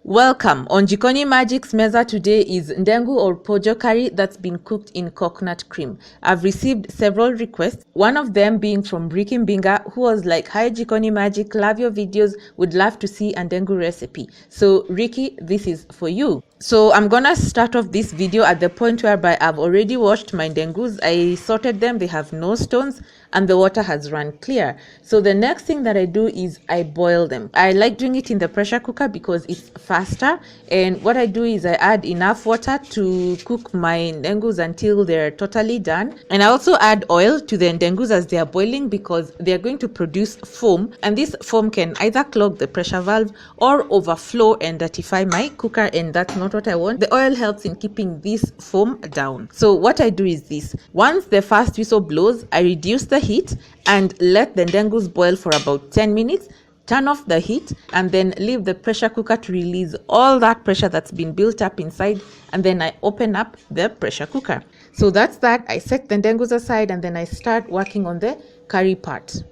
Welcome. On Jikoni Magic's meza today is Ndengu or Pojo Curry that's been cooked in coconut cream. I've received several requests, one of them being from Ricky Mbinga, who was like, "Hi Jikoni Magic, love your videos, would love to see a Ndengu recipe." So Ricky, this is for you. So I'm gonna start off this video at the point whereby I've already washed my Ndengus. I sorted them, they have no stones, and the water has run clear. So the next thing that I do is I boil them. I like doing it in the pressure cooker because it's faster, and what I do is I add enough water to cook my Ndengus until they're totally done. And I also add oil to the Ndengus as they are boiling because they are going to produce foam, and this foam can either clog the pressure valve or overflow and dirtify my cooker, and that's not what I want. The oil helps in keeping this foam down. So what I do is this: once the first whistle blows, I reduce the heat and let the Ndengus boil for about 10 minutes. Turn off the heat and then leave the pressure cooker to release all that pressure that's been built up inside, and then I open up the pressure cooker. So that's that. I set the Ndengus aside and then I start working on the curry part.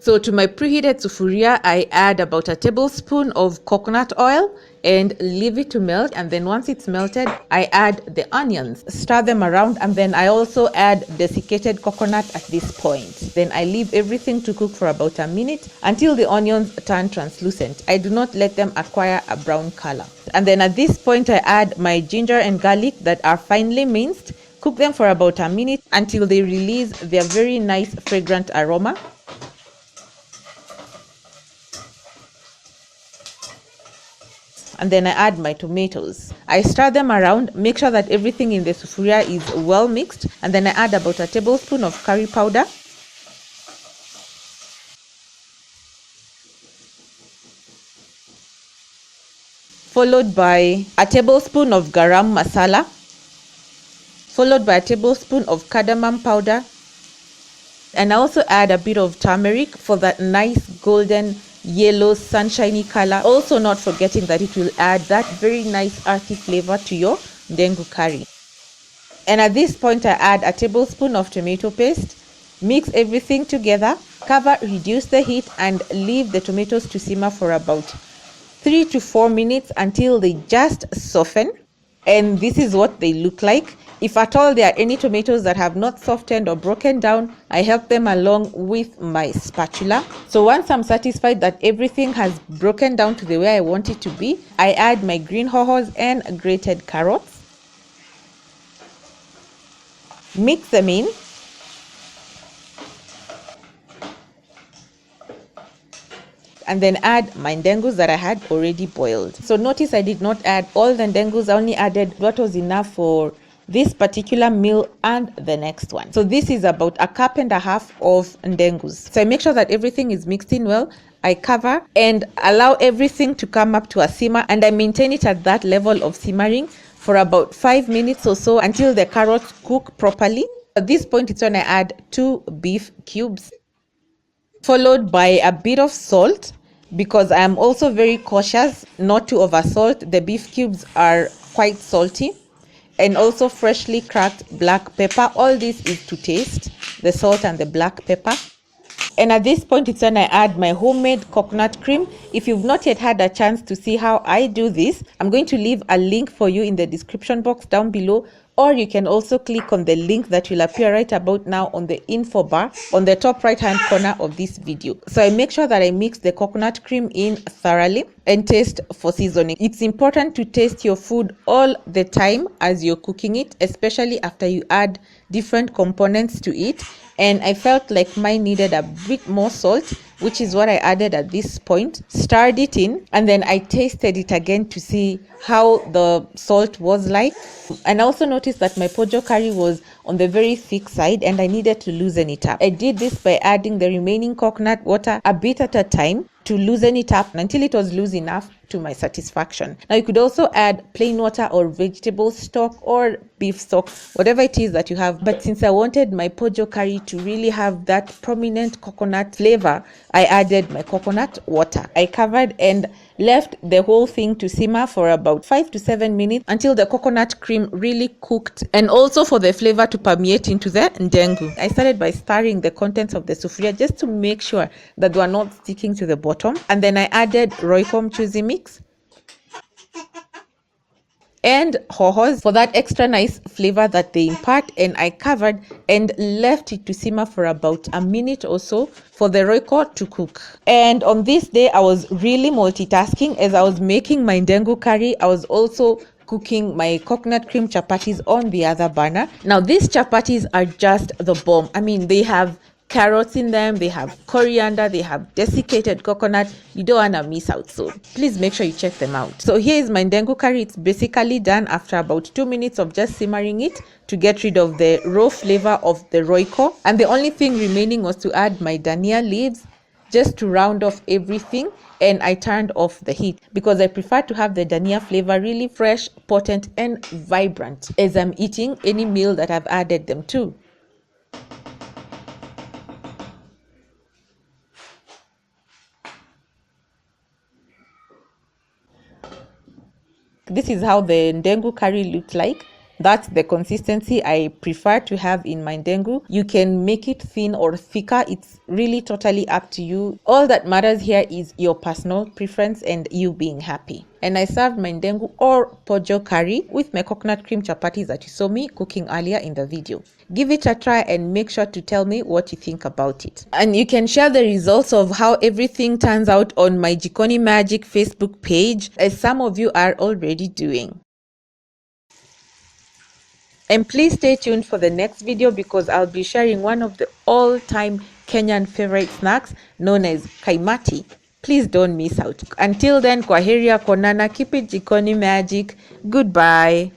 So to my preheated sufuria, I add about a tablespoon of coconut oil and leave it to melt. And then once it's melted, I add the onions, stir them around, and then I also add desiccated coconut at this point. Then I leave everything to cook for about a minute until the onions turn translucent. I do not let them acquire a brown color. And then at this point, I add my ginger and garlic that are finely minced. Cook them for about a minute until they release their very nice fragrant aroma. And then I add my tomatoes. I stir them around, make sure that everything in the sufuria is well mixed, and then I add about a tablespoon of curry powder, followed by a tablespoon of garam masala, followed by a tablespoon of cardamom powder, and I also add a bit of turmeric for that nice golden yellow sunshiny color, also not forgetting that it will add that very nice earthy flavor to your Ndengu curry. And at this point, I add a tablespoon of tomato paste, mix everything together, cover, reduce the heat, and leave the tomatoes to simmer for about 3 to 4 minutes until they just soften. And this is what they look like. If at all there are any tomatoes that have not softened or broken down, I help them along with my spatula. So once I'm satisfied that everything has broken down to the way I want it to be, I add my green hohos and grated carrots. Mix them in. And then add my Ndengus that I had already boiled. So notice I did not add all the Ndengus, I only added what was enough for this particular meal and the next one. So this is about 1.5 cups of Ndengus. So I make sure that everything is mixed in well. I cover and allow everything to come up to a simmer, and I maintain it at that level of simmering for about 5 minutes or so until the carrots cook properly. At this point, it's when I add 2 beef cubes, followed by a bit of salt, because I am also very cautious not to oversalt. The beef cubes are quite salty. And also freshly cracked black pepper. All this is to taste, the salt and the black pepper. And at this point, it's when I add my homemade coconut cream. If you've not yet had a chance to see how I do this, I'm going to leave a link for you in the description box down below, or you can also click on the link that will appear right about now on the info bar on the top right hand corner of this video. So I make sure that I mix the coconut cream in thoroughly and taste for seasoning. It's important to taste your food all the time as you're cooking it, especially after you add different components to it. And I felt like mine needed a bit more salt, which is what I added at this point. Stirred it in, and then I tasted it again to see how the salt was like. And I also noticed that my Pojo curry was on the very thick side and I needed to loosen it up. I did this by adding the remaining coconut water a bit at a time to loosen it up until it was loose enough to my satisfaction. Now you could also add plain water or vegetable stock or beef stock, whatever it is that you have. But since I wanted my Pojo curry to really have that prominent coconut flavor, I added my coconut water. I covered and left the whole thing to simmer for about 5 to 7 minutes until the coconut cream really cooked, and also for the flavor to permeate into the Ndengu. I started by stirring the contents of the sufuria just to make sure that they were not sticking to the bottom, and then I added Royco mchuzi mix, and hohos for that extra nice flavor that they impart, and I covered and left it to simmer for about a minute or so for the royco to cook. And on this day I was really multitasking. As I was making my ndengu curry, I was also cooking my coconut cream chapatis on the other burner. Now these chapatis are just the bomb. I mean, they have carrots in them, they have coriander, they have desiccated coconut. You don't want to miss out, so please make sure you check them out. So here is my ndengu curry. It's basically done after about 2 minutes of just simmering it to get rid of the raw flavor of the royco, and the only thing remaining was to add my dania leaves just to round off everything. And I turned off the heat because I prefer to have the dania flavor really fresh, potent and vibrant as I'm eating any meal that I've added them to. This is how the ndengu curry looked like. That's the consistency I prefer to have in my ndengu. You can make it thin or thicker. It's really totally up to you. All that matters here is your personal preference and you being happy. And I served my ndengu or pojo curry with my coconut cream chapatis that you saw me cooking earlier in the video. Give it a try and make sure to tell me what you think about it. And you can share the results of how everything turns out on my Jikoni Magic Facebook page, as some of you are already doing. And please stay tuned for the next video because I'll be sharing one of the all-time Kenyan favorite snacks known as kaimati. Please don't miss out. Until then, kwaheria konana, keep it Jikoni Magic. Goodbye.